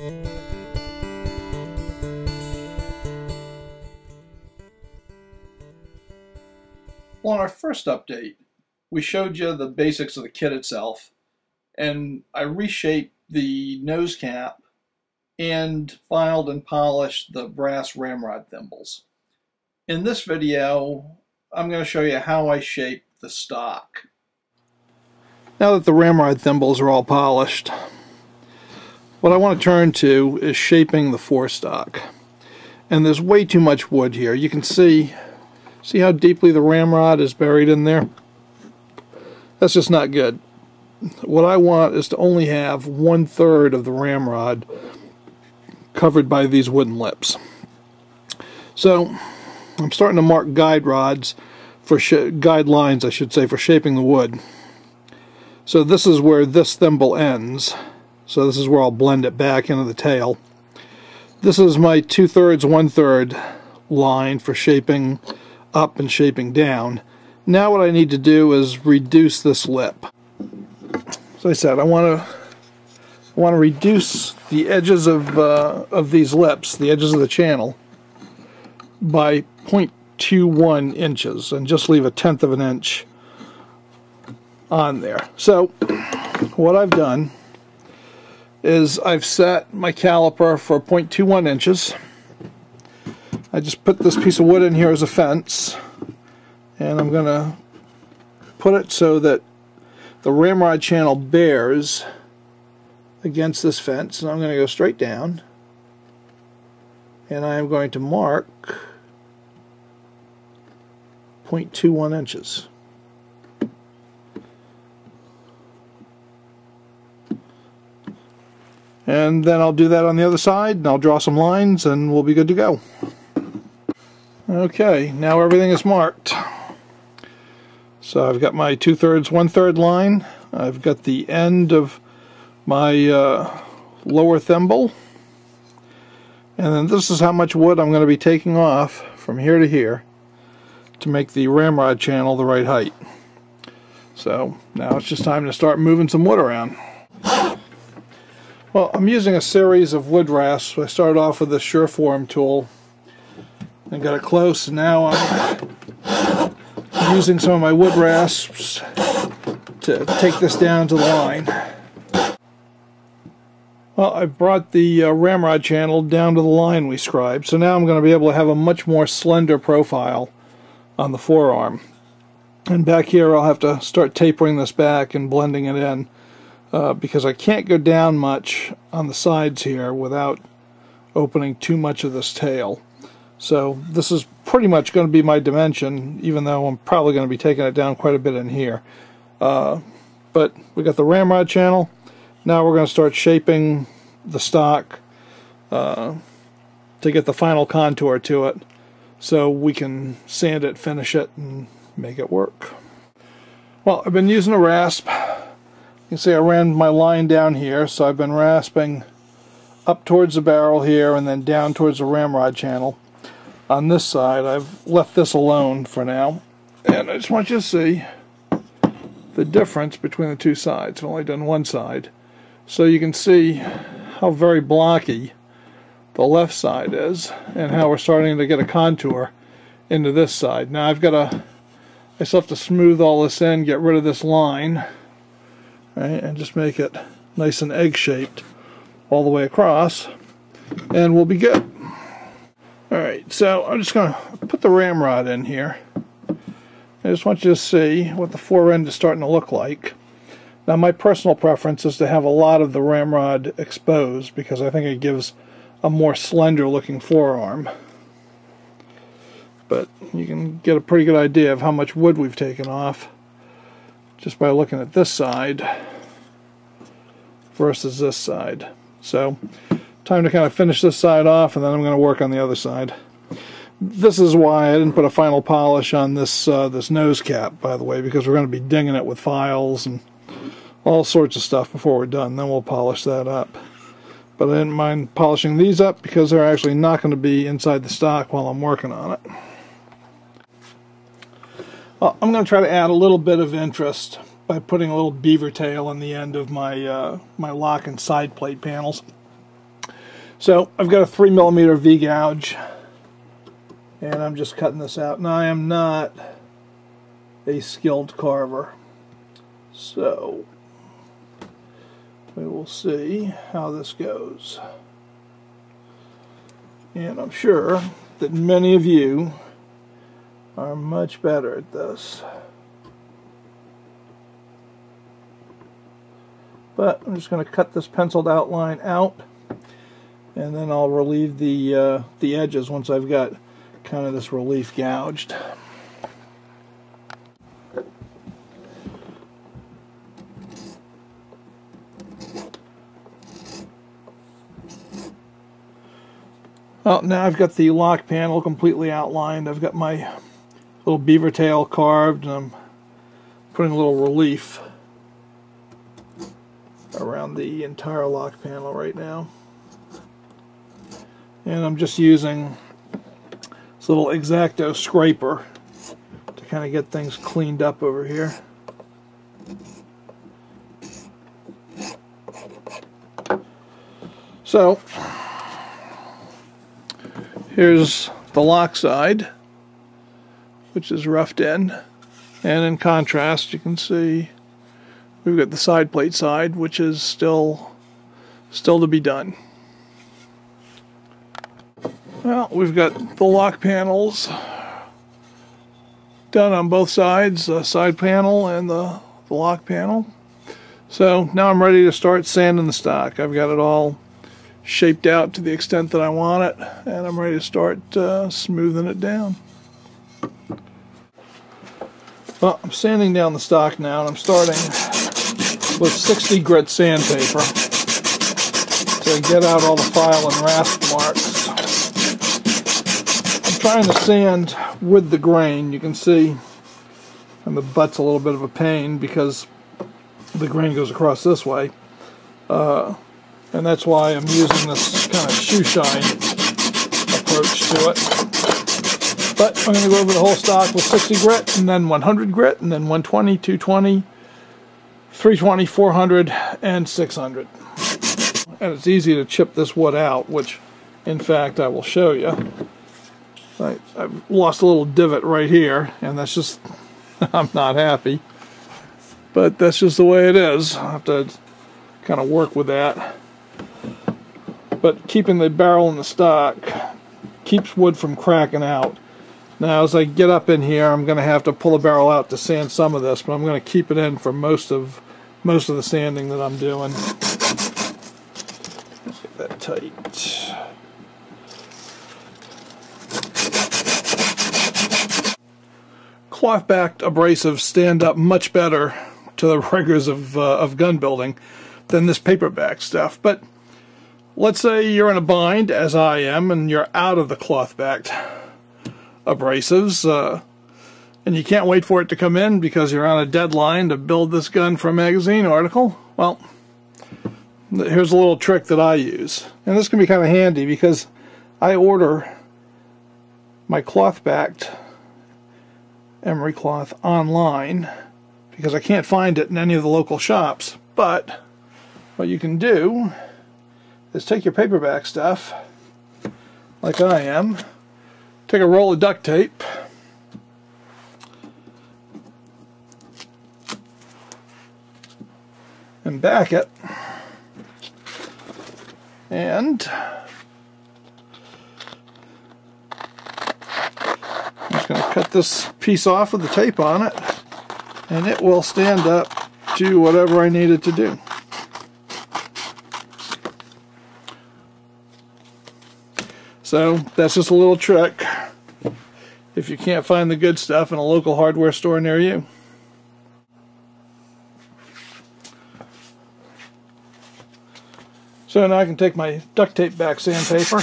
Well, in our first update, we showed you the basics of the kit itself, and I reshaped the nose cap and filed and polished the brass ramrod thimbles. In this video, I'm going to show you how I shaped the stock. Now that the ramrod thimbles are all polished, what I want to turn to is shaping the forestock. And there's way too much wood here. You can see how deeply the ramrod is buried in there? That's just not good. What I want is to only have 1/3 of the ramrod covered by these wooden lips. So I'm starting to mark guidelines, I should say, for shaping the wood. So this is where this thimble ends. So this is where I'll blend it back into the tail. This is my 2/3, 1/3 line for shaping up and shaping down. Now what I need to do is reduce this lip. So I said I want to reduce the edges of these lips, the edges of the channel, by 0.21 inches, and just leave 1/10 of an inch on there. So what I've done is I've set my caliper for 0.21 inches. I just put this piece of wood in here as a fence, and I'm going to put it so that the ramrod channel bears against this fence, and I'm going to go straight down, and I am going to mark 0.21 inches. And then I'll do that on the other side, and I'll draw some lines, and we'll be good to go. Okay, now everything is marked. So I've got my 2/3, 1/3 line. I've got the end of my lower thimble. And then this is how much wood I'm going to be taking off from here to here to make the ramrod channel the right height. So now it's just time to start moving some wood around. Well, I'm using a series of wood rasps. I started off with the Sureform tool and got it close, and now I'm using some of my wood rasps to take this down to the line. Well, I've brought the ramrod channel down to the line we scribed, so now I'm going to be able to have a much more slender profile on the forearm. And back here I'll have to start tapering this back and blending it in, because I can't go down much on the sides here without opening too much of this tail. So this is pretty much going to be my dimension, even though I'm probably going to be taking it down quite a bit in here. But we got the ramrod channel. Now we're going to start shaping the stock to get the final contour to it, so we can sand it, finish it, and make it work. Well, I've been using a rasp. You can see I ran my line down here, so I've been rasping up towards the barrel here and then down towards the ramrod channel. On this side, I've left this alone for now, and I just want you to see the difference between the two sides. I've only done one side, so you can see how very blocky the left side is and how we're starting to get a contour into this side. Now I still have to smooth all this in, get rid of this line, right, and just make it nice and egg-shaped all the way across, and we'll be good. Alright, so I'm just going to put the ramrod in here. I just want you to see what the fore end is starting to look like. Now my personal preference is to have a lot of the ramrod exposed, because I think it gives a more slender looking forearm. But you can get a pretty good idea of how much wood we've taken off just by looking at this side versus this side. So time to kind of finish this side off, and then I'm going to work on the other side. This is why I didn't put a final polish on this this nose cap, by the way, because we're going to be dinging it with files and all sorts of stuff before we're done. Then we'll polish that up. But I didn't mind polishing these up because they're actually not going to be inside the stock while I'm working on it. Well, I'm going to try to add a little bit of interest by putting a little beaver tail on the end of my my lock and side plate panels. So I've got a 3mm V-gouge, and I'm just cutting this out. Now I am not a skilled carver, so we will see how this goes. And I'm sure that many of you are much better at this. But I'm just going to cut this penciled outline out, and then I'll relieve the edges once I've got kind of this relief gouged. Well, now I've got the lock panel completely outlined. I've got my little beaver tail carved, and I'm putting a little relief around the entire lock panel right now. And I'm just using this little X-Acto scraper to kind of get things cleaned up over here. So here's the lock side, which is roughed in, and in contrast you can see we've got the side plate side, which is still to be done. Well, we've got the lock panels done on both sides, the side panel and the lock panel. So now I'm ready to start sanding the stock. I've got it all shaped out to the extent that I want it, and I'm ready to start smoothing it down. Well, I'm sanding down the stock now, and I'm starting with 60 grit sandpaper to get out all the file and rasp marks. I'm trying to sand with the grain. You can see, and the butt's a little bit of a pain because the grain goes across this way. And that's why I'm using this kind of shoe shine approach to it. But I'm going to go over the whole stock with 60 grit, and then 100 grit, and then 120, 220, 320, 400, and 600. And it's easy to chip this wood out, which in fact I will show you. I've lost a little divot right here, and that's just, I'm not happy. But that's just the way it is. I have to kind of work with that. But keeping the barrel in the stock keeps wood from cracking out. Now as I get up in here, I'm going to have to pull the barrel out to sand some of this, but I'm going to keep it in for most of the sanding that I'm doing. Get that tight. Cloth-backed abrasives stand up much better to the rigors of gun building than this paperback stuff. But let's say you're in a bind, as I am, and you're out of the cloth-backed abrasives, and you can't wait for it to come in because you're on a deadline to build this gun for a magazine article. Well, here's a little trick that I use, and this can be kind of handy because I order my cloth-backed emery cloth online because I can't find it in any of the local shops. But what you can do is take your paperback stuff, like I am, take a roll of duct tape, and back it, and I'm just going to cut this piece off with the tape on it, and it will stand up to whatever I need it to do. So that's just a little trick if you can't find the good stuff in a local hardware store near you. So now I can take my duct tape back sandpaper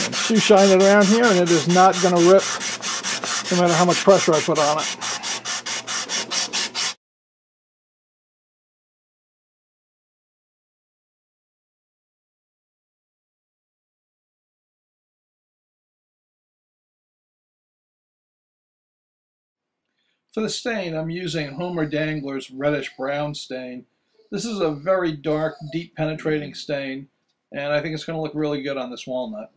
and shoe shine it around here, and it is not going to rip no matter how much pressure I put on it. For the stain, I'm using Homer Dangler's reddish brown stain. This is a very dark, deep penetrating stain, and I think it's going to look really good on this walnut.